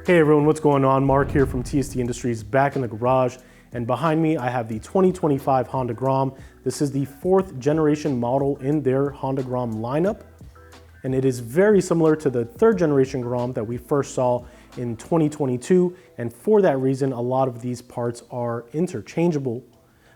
Hey everyone, what's going on? Mark here from TST Industries, back in the garage. And behind me, I have the 2025 Honda Grom. This is the 4th generation model in their Honda Grom lineup. And it is very similar to the 3rd generation Grom that we first saw in 2022. And for that reason, a lot of these parts are interchangeable.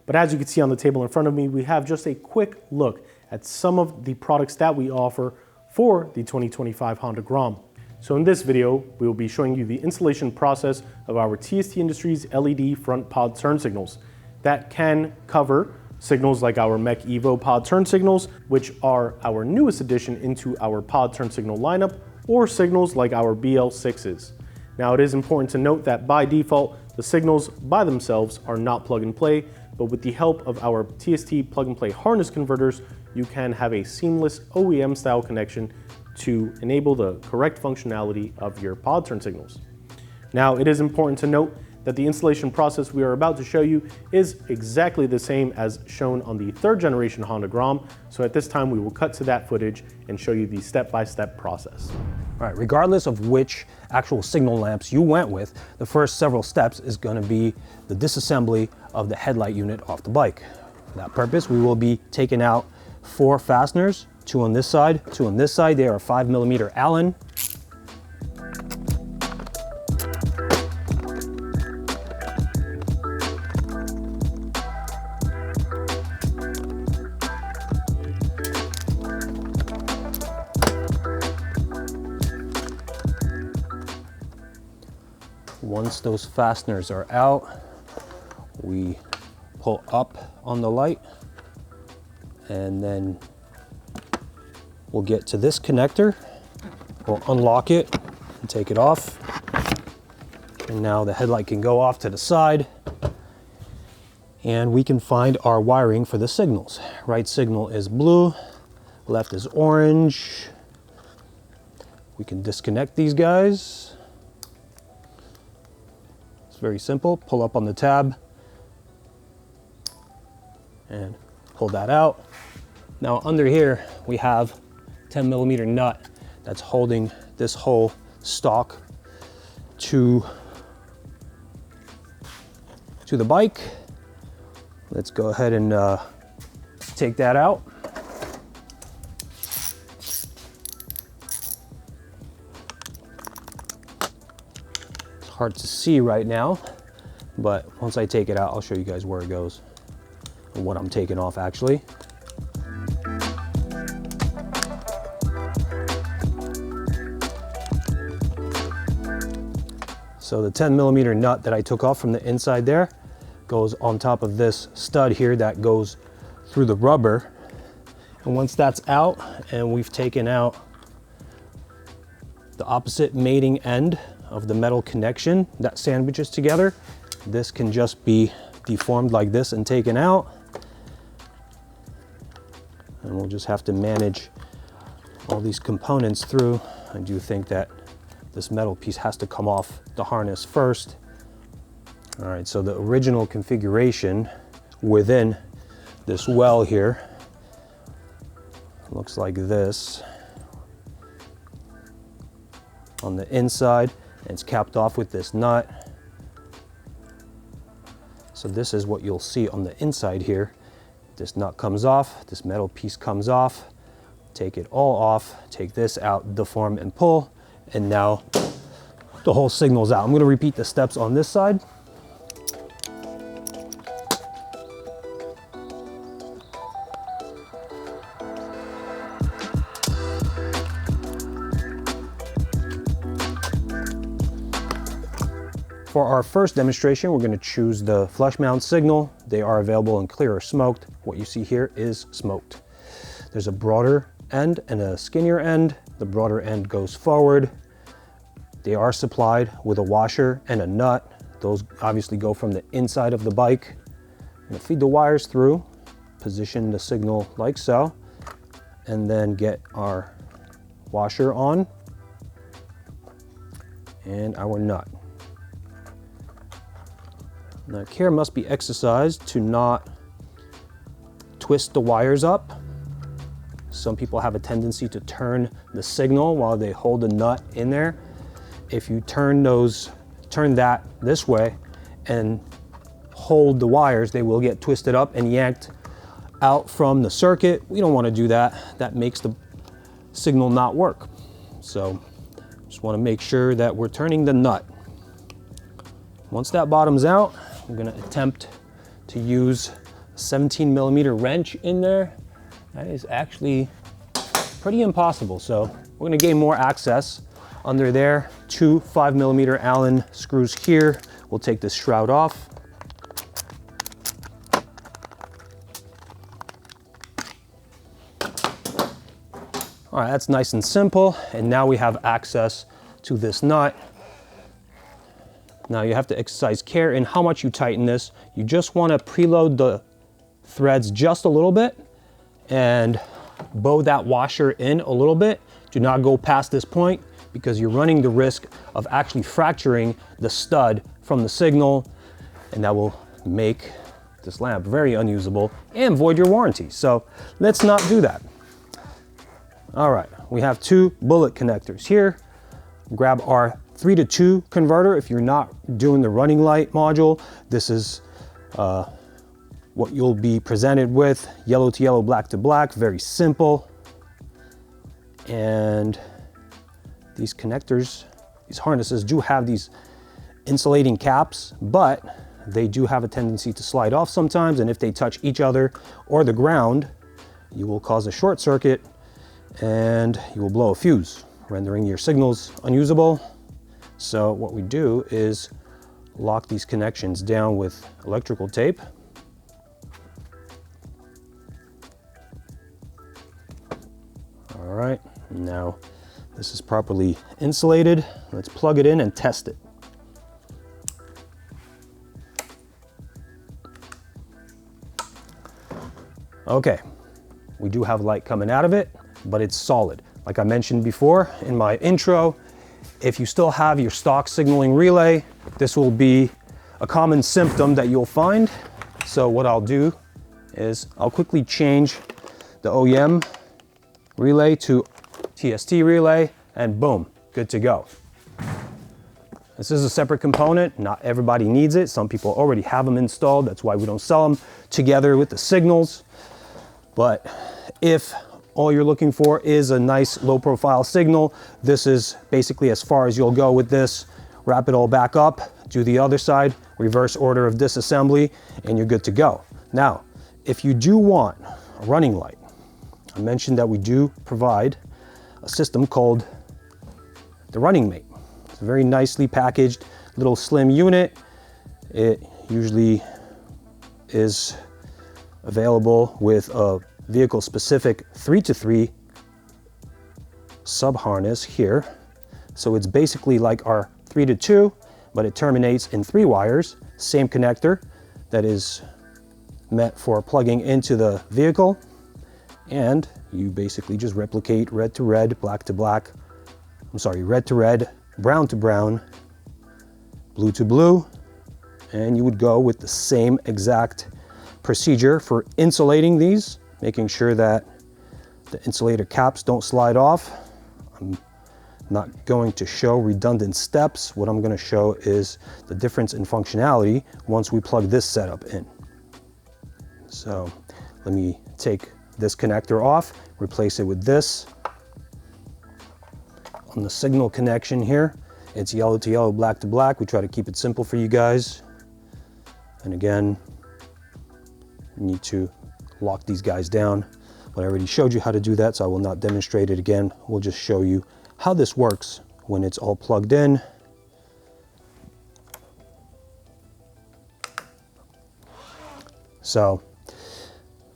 But as you can see on the table in front of me, we have just a quick look at some of the products that we offer for the 2025 Honda Grom. So in this video, we will be showing you the installation process of our TST Industries LED front pod turn signals. That can cover signals like our Mech Evo pod turn signals, which are our newest addition into our pod turn signal lineup, or signals like our BL6s. Now it is important to note that by default, the signals by themselves are not plug and play, but with the help of our TST plug and play harness converters, you can have a seamless OEM style connection to enable the correct functionality of your pod turn signals. Now, it is important to note that the installation process we are about to show you is exactly the same as shown on the 3rd generation Honda Grom. So at this time, we will cut to that footage and show you the step-by-step process. All right, regardless of which actual signal lamps you went with, the first several steps is going to be the disassembly of the headlight unit off the bike. For that purpose, we will be taking out 4 fasteners, 2 on this side, 2 on this side. They are 5mm Allen. Once those fasteners are out, we pull up on the light, and then we'll get to this connector. We'll unlock it and take it off. And now the headlight can go off to the side, and we can find our wiring for the signals. Right signal is blue, left is orange. We can disconnect these guys. It's very simple. Pull up on the tab and pull that out. Now under here, we have 10mm nut that's holding this whole stock to the bike. Let's go ahead and take that out. It's hard to see right now, but once I take it out, I'll show you guys where it goes and what I'm taking off actually. So the 10mm nut that I took off from the inside there goes on top of this stud here that goes through the rubber. And once that's out and we've taken out the opposite mating end of the metal connection that sandwiches together, this can just be deformed like this and taken out. And we'll just have to manage all these components through. I do think that this metal piece has to come off the harness first. All right, so the original configuration within this well here looks like this. On the inside, it's capped off with this nut. So this is what you'll see on the inside here. This nut comes off, this metal piece comes off, take it all off, take this out, deform and pull, and now the whole signal's out. I'm going to repeat the steps on this side. For our first demonstration, we're going to choose the Flushmount signal. They are available in clear or smoked. What you see here is smoked. There's a broader end and a skinnier end. The broader end goes forward. They are supplied with a washer and a nut. Those obviously go from the inside of the bike. I'm going to feed the wires through, position the signal like so, and then get our washer on and our nut. Now, care must be exercised to not twist the wires up. Some people have a tendency to turn the signal while they hold the nut in there. if you turn that this way and hold the wires, they will get twisted up and yanked out from the circuit. We don't want to do that. That makes the signal not work. So just want to make sure that we're turning the nut. Once that bottoms out, I'm going to attempt to use a 17mm wrench in there. That is actually pretty impossible. So we're going to gain more access under there. 2 5mm Allen screws here. We'll take this shroud off. All right, that's nice and simple. And now we have access to this nut. Now you have to exercise care in how much you tighten this. You just want to preload the threads just a little bit and bow that washer in a little bit. Do not go past this point because you're running the risk of actually fracturing the stud from the signal, and that will make this lamp very unusable and void your warranty. So let's not do that. All right, we have 2 bullet connectors here. Grab our 3-to-2 converter. If you're not doing the running light module, this is what you'll be presented with. Yellow to yellow, black to black, very simple. And these connectors, these harnesses do have these insulating caps, but they do have a tendency to slide off sometimes. And if they touch each other or the ground, you will cause a short circuit and you will blow a fuse, rendering your signals unusable. So what we do is lock these connections down with electrical tape. All right, now this is properly insulated. Let's plug it in and test it. Okay, we do have light coming out of it, but it's solid. Like I mentioned before in my intro, if you still have your stock signaling relay, this will be a common symptom that you'll find. So what I'll do is I'll quickly change the OEM relay to TST relay, and boom, good to go. This is a separate component. Not everybody needs it. Some people already have them installed. That's why we don't sell them together with the signals. But if all you're looking for is a nice low profile signal, this is basically as far as you'll go with this. Wrap it all back up, do the other side, reverse order of disassembly, and you're good to go. Now, if you do want a running light, I mentioned that we do provide a system called the Running Mate. It's a very nicely packaged little slim unit. It usually is available with a vehicle specific 3-to-3 sub harness here. So it's basically like our 3-to-2, but it terminates in 3 wires, same connector that is meant for plugging into the vehicle. And you basically just replicate red to red, black to black, red to red, brown to brown, blue to blue, and you would go with the same exact procedure for insulating these, making sure that the insulator caps don't slide off. I'm not going to show redundant steps. What I'm going to show is the difference in functionality once we plug this setup in. So let me take this connector off, replace it with this. On the signal connection here, it's yellow to yellow, black to black. We try to keep it simple for you guys. And again, you need to lock these guys down. But I already showed you how to do that, so I will not demonstrate it again. We'll just show you how this works when it's all plugged in. So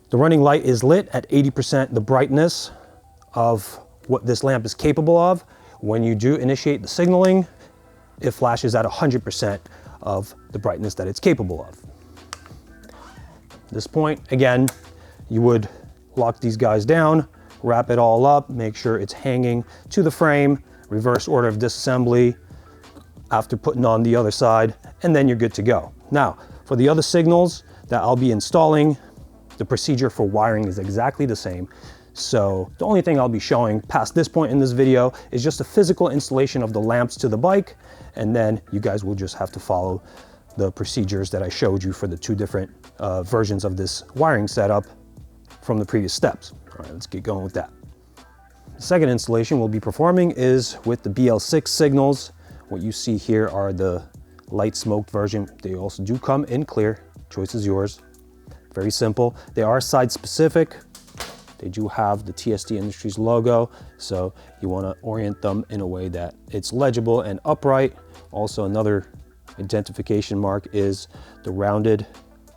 the running light is lit at 80% the brightness of what this lamp is capable of. When you do initiate the signaling, it flashes at 100% of the brightness that it's capable of. At this point, again, you would lock these guys down, wrap it all up, make sure it's hanging to the frame, reverse order of disassembly after putting on the other side, and then you're good to go. Now, for the other signals that I'll be installing, the procedure for wiring is exactly the same. So the only thing I'll be showing past this point in this video is just a physical installation of the lamps to the bike, and then you guys will just have to follow the procedures that I showed you for the two different versions of this wiring setup from the previous steps. All right, let's get going with that. The second installation we'll be performing is with the BL6 signals. What you see here are the light smoked version. They also do come in clear. Choice is yours. Very simple. They are side specific. They do have the TST Industries logo, so you want to orient them in a way that it's legible and upright. Also, another identification mark is the rounded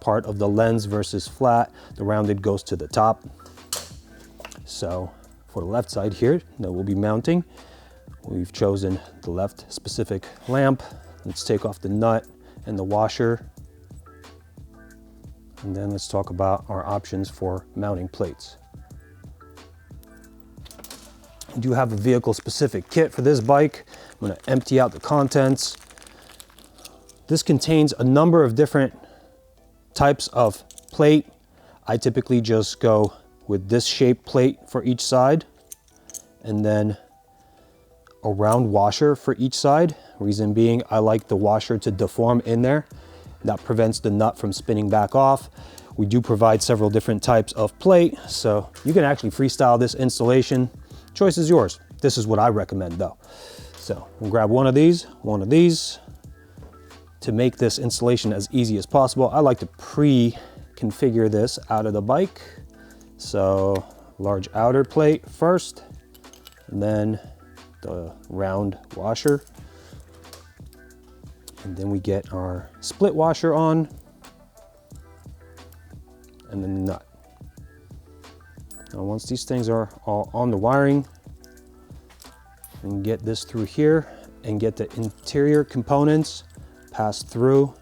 part of the lens versus flat. The rounded goes to the top. So for the left side here that we'll be mounting, we've chosen the left specific lamp. Let's take off the nut and the washer. And then let's talk about our options for mounting plates. We do have a vehicle specific kit for this bike. I'm going to empty out the contents. This contains a number of different types of plate. I typically just go with this shaped plate for each side, and then a round washer for each side. Reason being, I like the washer to deform in there. That prevents the nut from spinning back off. We do provide several different types of plate, so you can actually freestyle this installation. Choice is yours. This is what I recommend though. So we'll grab one of these. To make this installation as easy as possible, I like to pre-configure this out of the bike. So large outer plate first, and then the round washer. And then we get our split washer on, and then the nut. Now once these things are all on the wiring, we can get this through here and get the interior components passed through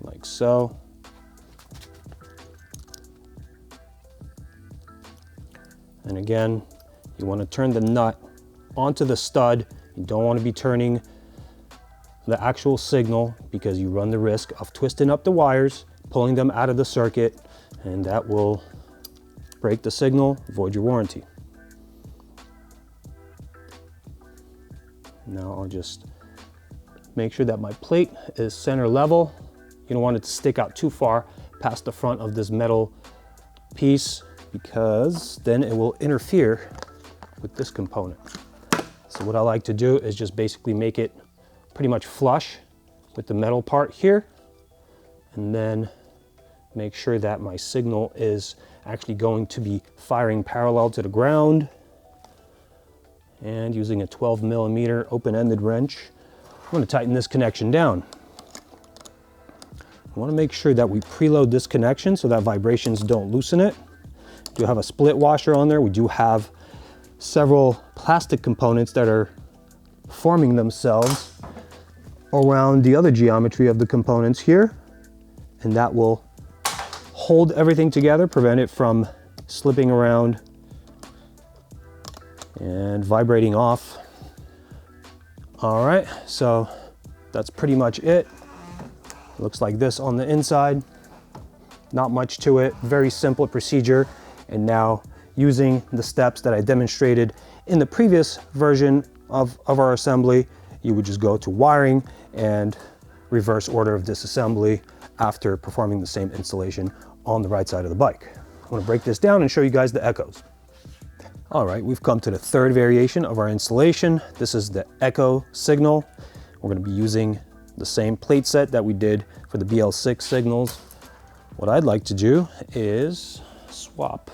like so. And again, you want to turn the nut onto the stud. You don't want to be turning the actual signal because you run the risk of twisting up the wires, pulling them out of the circuit, and that will break the signal, void your warranty. Now I'll just make sure that my plate is center level. You don't want it to stick out too far past the front of this metal piece because then it will interfere with this component. So what I like to do is just basically make it pretty much flush with the metal part here, and then make sure that my signal is actually going to be firing parallel to the ground. And using a 12mm open-ended wrench, I'm going to tighten this connection down. I want to make sure that we preload this connection so that vibrations don't loosen it. We do have a split washer on there. We do have several plastic components that are forming themselves around the other geometry of the components here, and that will hold everything together, prevent it from slipping around and vibrating off. All right, so that's pretty much it. Looks like this on the inside. Not much to it, very simple procedure. And now using the steps that I demonstrated in the previous version of our assembly, you would just go to wiring and reverse order of disassembly after performing the same installation on the right side of the bike. I'm gonna break this down and show you guys the echoes. All right, we've come to the third variation of our installation. This is the echo signal. We're gonna be using the same plate set that we did for the BL6 signals. What I'd like to do is swap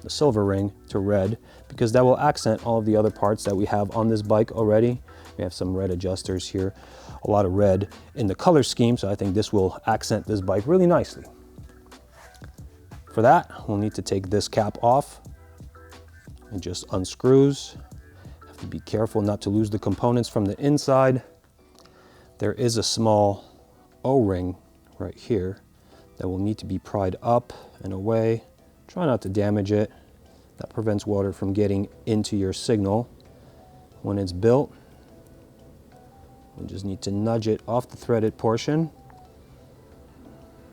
the silver ring to red because that will accent all of the other parts that we have on this bike already. We have some red adjusters here, a lot of red in the color scheme, so I think this will accent this bike really nicely. For that, we'll need to take this cap off. It just unscrews. Have to be careful not to lose the components from the inside. There is a small O-ring right here that will need to be pried up and away. Try not to damage it. That prevents water from getting into your signal when it's built. We just need to nudge it off the threaded portion.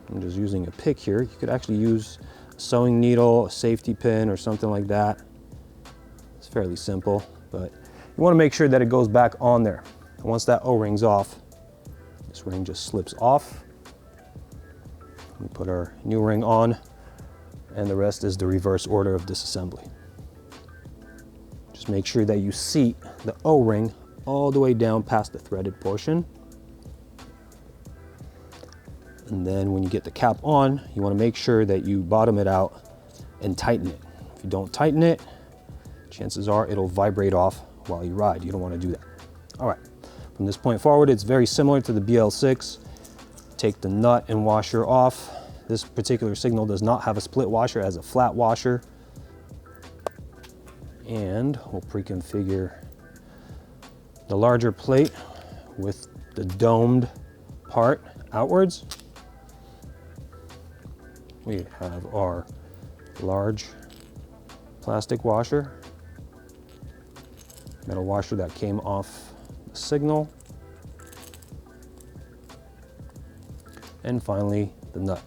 I'm just using a pick here. You could actually use sewing needle, a safety pin, or something like that. It's fairly simple, but you want to make sure that it goes back on there. And once that O-ring's off, this ring just slips off. We put our new ring on, and the rest is the reverse order of disassembly. Just make sure that you seat the O-ring all the way down past the threaded portion. And then when you get the cap on, you want to make sure that you bottom it out and tighten it. If you don't tighten it, chances are it'll vibrate off while you ride. You don't want to do that. All right, from this point forward, it's very similar to the BL6. Take the nut and washer off. This particular signal does not have a split washer, it has a flat washer. And we'll pre-configure the larger plate with the domed part outwards. We have our large plastic washer, metal washer that came off the signal, and finally the nut.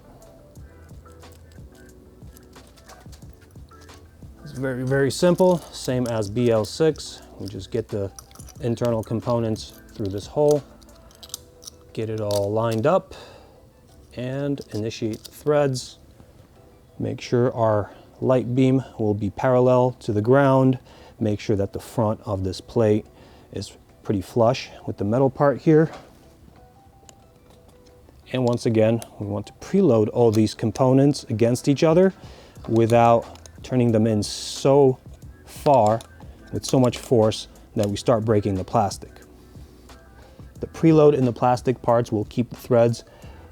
It's very, very simple, same as BL6. We just get the internal components through this hole, get it all lined up, and initiate the threads. Make sure our light beam will be parallel to the ground. Make sure that the front of this plate is pretty flush with the metal part here. And once again, we want to preload all these components against each other without turning them in so far with so much force that we start breaking the plastic. The preload in the plastic parts will keep the threads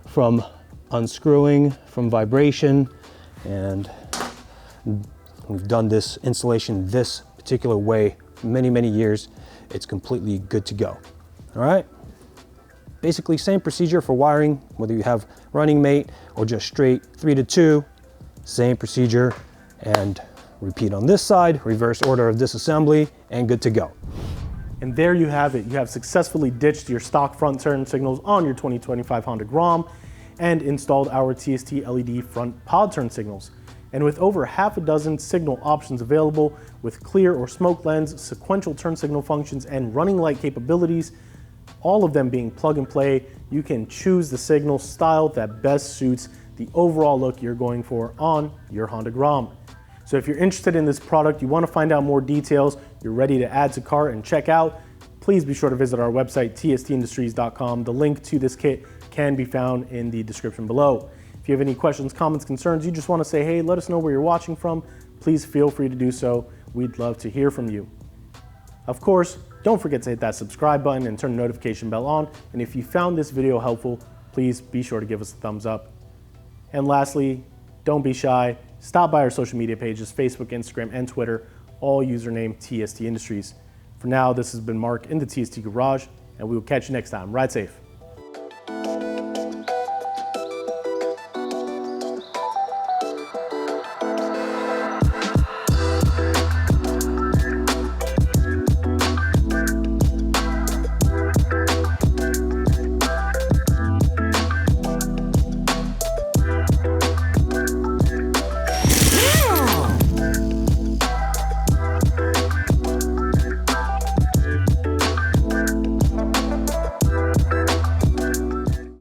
from unscrewing, from vibration, and we've done this installation this particular way many, many years. It's completely good to go. All right. Basically same procedure for wiring, whether you have running mate or just straight 3 to 2, same procedure, and repeat on this side, reverse order of disassembly, and good to go. And there you have it. You have successfully ditched your stock front turn signals on your 2025 Honda Grom and installed our TST LED front pod turn signals. And with over half a dozen signal options available with clear or smoke lens, sequential turn signal functions, and running light capabilities, all of them being plug and play, you can choose the signal style that best suits the overall look you're going for on your Honda Grom. So if you're interested in this product, you want to find out more details, you're ready to add to cart and check out, please be sure to visit our website, tstindustries.com. The link to this kit can be found in the description below. If you have any questions, comments, concerns, you just want to say, hey, let us know where you're watching from, please feel free to do so. We'd love to hear from you. Of course, don't forget to hit that subscribe button and turn the notification bell on. And if you found this video helpful, please be sure to give us a thumbs up. And lastly, don't be shy. Stop by our social media pages, Facebook, Instagram, and Twitter, all username TST Industries. For now, this has been Mark in the TST Garage, and we will catch you next time. Ride safe.